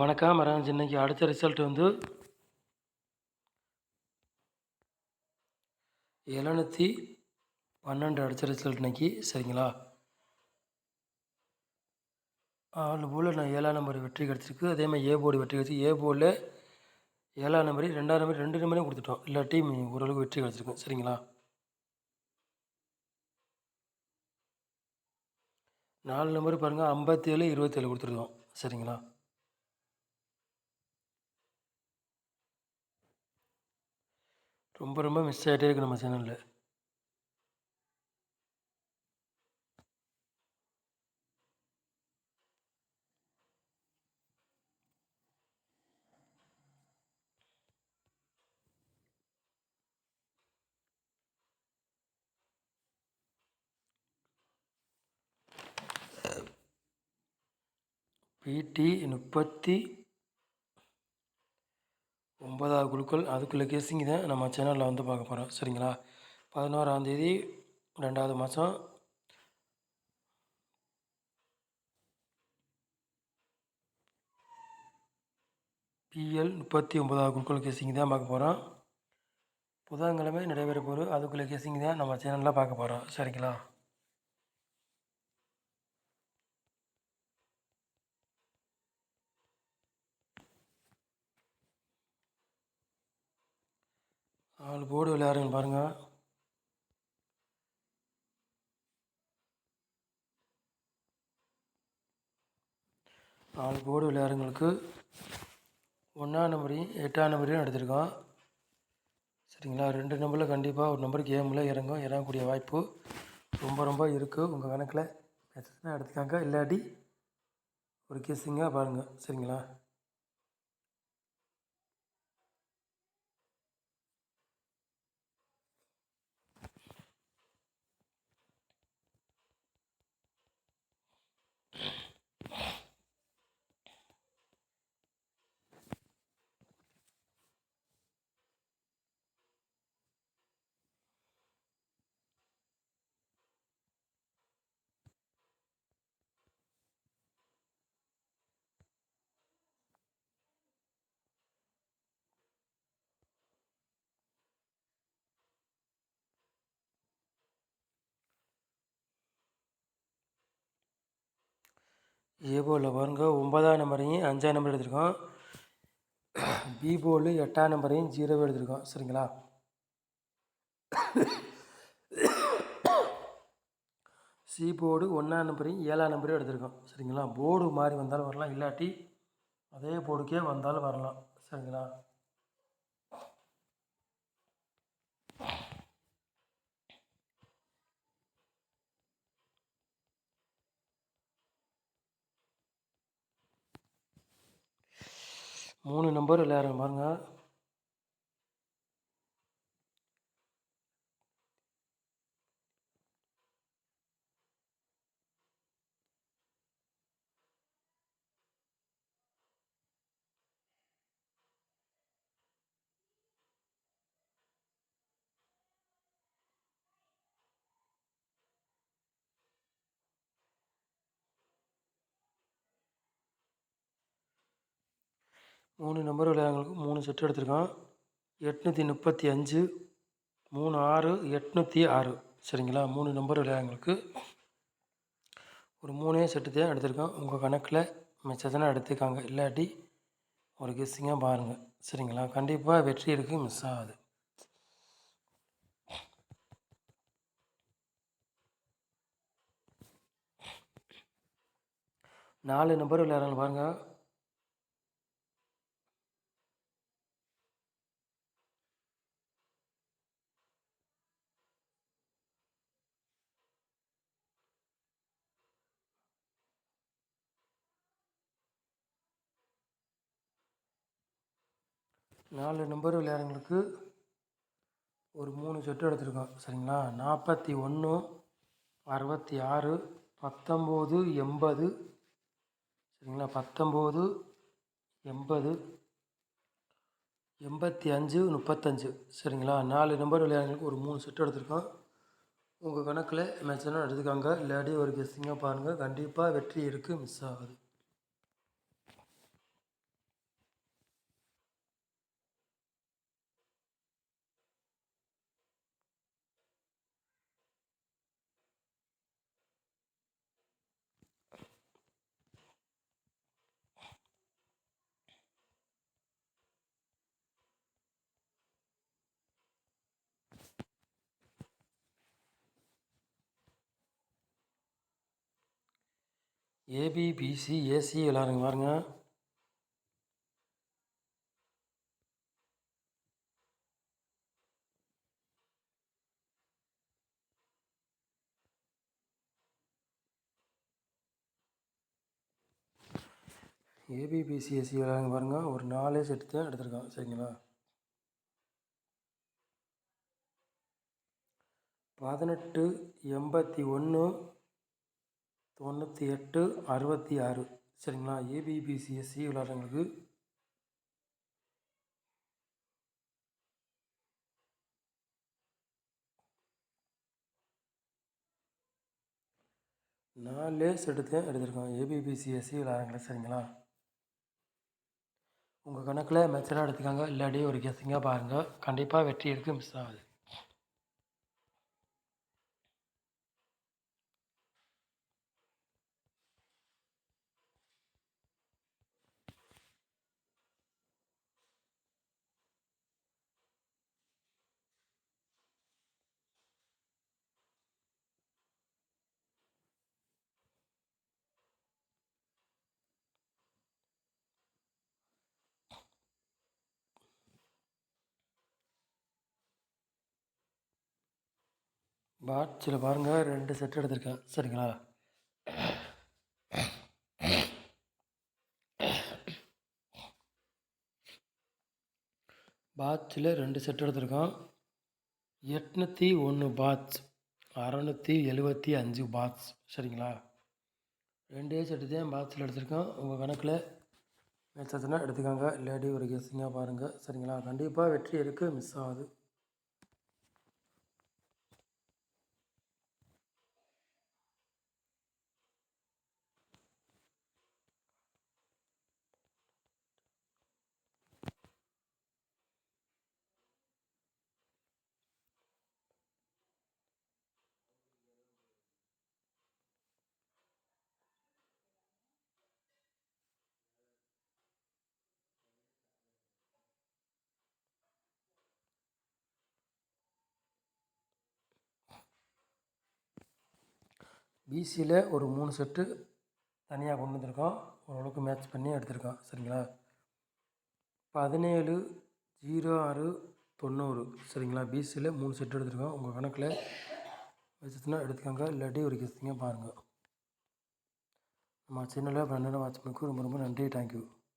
வணக்கம். இன்னைக்கு அடுத்த ரிசல்ட் வந்து 712 அடித்த ரிசல்ட் இன்னைக்கு. சரிங்களா? ஆல் போர்டில் நான் 7ஆம் நம்பர் வெற்றி கிடச்சிருக்கு. அதேமாதிரி ஏ போர்டு வெற்றி கிடச்சி. ஏ போர்டில் 7ஆம் நம்பர் 2ஆம் நம்பர் 2 நம்பரையும் கொடுத்துட்டோம். இல்லாட்டி ஓரளவுக்கு வெற்றி கிடச்சிருக்கு. சரிங்களா? 4 நம்பர் பாருங்கள், 57 27 கொடுத்துருக்கோம். சரிங்களா? ரொம்ப மிஸ் ஆகிட்டே இருக்குது நம்ம சேனலில். பிடி 39வது குழுக்கள் அதுக்குள்ளே கேசிங்க தான் நம்ம சேனலில் வந்து பார்க்க போகிறோம். சரிங்களா? 11ஆம் தேதி 2வது மாதம் பிஎல் 39வது குழுக்கள் கேசிங்க தான் பார்க்க போகிறோம். புதன்கிழமை நடைபெற போகிற அதுக்குள்ளே கேசிங்க தான் நம்ம சேனலில் பார்க்க போகிறோம். சரிங்களா? ஆல் போர்டு விளையாடுங்க பாருங்கள். ஆல் போர்டு விளையாடுங்களுக்கு 1ஆம் நம்பரையும் 8ஆம் நம்பரையும் எடுத்திருக்கோம். சரிங்களா? 2 நம்பரில் கண்டிப்பாக ஒரு நம்பர் கேமில் இறங்கக்கூடிய வாய்ப்பு ரொம்ப இருக்குது. உங்கள் கணக்கில் எத்தனை எடுத்துக்காங்க, இல்லாட்டி ஒரு கேஸிங்காக பாருங்கள். சரிங்களா? ஏ போர்டில் பாருங்கள், 9ஆம் நம்பரையும் 5ஆம் நம்பர் எடுத்திருக்கோம். பி போர்டு 8ஆம் நம்பரையும் 0 எடுத்திருக்கோம். சரிங்களா? சி போர்டு 1ஆம் நம்பரையும் 7ஆம் நம்பரையும் எடுத்திருக்கோம். சரிங்களா? போர்டு மாறி வந்தாலும் வரலாம், இல்லாட்டி அதே போர்டுக்கே வந்தாலும் வரலாம். சரிங்களா? மூணு நம்பர் விளையாடுங்க பாருங்கள். மூணு நம்பர் விளையாடுங்களுக்கு 3 செட்டு எடுத்திருக்கோம். 835 36 806. சரிங்களா? 3 நம்பர் விளையாடுங்களுக்கு ஒரு 3 செட்டு தான் எடுத்திருக்கோம். உங்கள் கணக்கில் மிச்சத்தனை எடுத்துக்காங்க, இல்லாட்டி ஒரு கெஸ்ஸிங்காக பாருங்கள். சரிங்களா? கண்டிப்பாக வெற்றி இருக்குது, மிஸ் ஆகாது. நாலு நம்பர் விளையாடுறாங்க பாருங்கள். நாலு நம்பர் விளையாடுறவங்களுக்கு ஒரு 3 செட்டு எடுத்திருக்கோம். சரிங்களா? 41 66 19 80. சரிங்களா? 19 80 85 35. சரிங்களா? 4 நம்பர் விளையாடுறவங்களுக்கு ஒரு 3 செட்டு எடுத்திருக்கோம். உங்கள் கணக்கில் மேட்ச்னா எடுத்துக்காங்க, இல்லாட்டி ஒரு கெஸ்ஸிங்காக பாருங்கள். கண்டிப்பாக வெற்றி இருக்குது, மிஸ் ஆகுது. ஏபி, பிசி, ஏசி விளாட்றங்க பாருங்க. ஏபி, பிசி, ஏசி விளாட்றங்க பாருங்க. ஒரு 4 செட்டு தான் எடுத்திருக்கோம். சரிங்களா? 18, 81, 98, 66. சரிங்களா? ஏபி, பிசி, ஏசி விளாட்றவங்களுக்கு 4 செட்டு தான் எடுத்திருக்கோம். ஏபி, பிசி, ஏசி விளாட்றவங்கள. சரிங்களா? உங்கள் கணக்கில் மேட்சராக எடுத்துக்காங்க, இல்லாட்டி ஒரு கெஸ்ஸிங்காக பாருங்கள். கண்டிப்பாக வெற்றி இருக்குது, மிஸ் ஆகுது. பாட்ஸில் பாருங்கள், 2 செட்டு எடுத்திருக்கேன். சரிங்களா? பாட்ஸில் 2 செட்டு எடுத்திருக்கோம். 801 பாட்ஸ், 675 பாட்ஸ். சரிங்களா? 2 செட்டு தான் பாட்ஸில் எடுத்திருக்கோம். உங்கள் கணக்கில் மேட்சஸ்னா எடுத்துக்காங்க, இல்லாட்டி ஒரு கெஸ்ஸிங்காக பாருங்கள். சரிங்களா? கண்டிப்பாக வெற்றி இருக்குது, மிஸ் ஆகுது. பிசியில் ஒரு 3 செட்டு தனியாக கொண்டு வந்திருக்கோம். ஓரளவுக்கு மேட்ச் பண்ணி எடுத்திருக்கோம். சரிங்களா? 17, 06, 90. சரிங்களா? பிசியில் 3 செட்டு எடுத்திருக்கோம். உங்கள் கணக்கில் வச்சுச்சுன்னா எடுத்துக்கோங்க, இல்லாட்டி ஒரு கெஸ்ஸிங்காக பாருங்கள். நம்ம சேனலில் 12 வாட்ச் பண்ணுறதுக்கு ரொம்ப ரொம்ப நன்றி. தேங்க்யூ.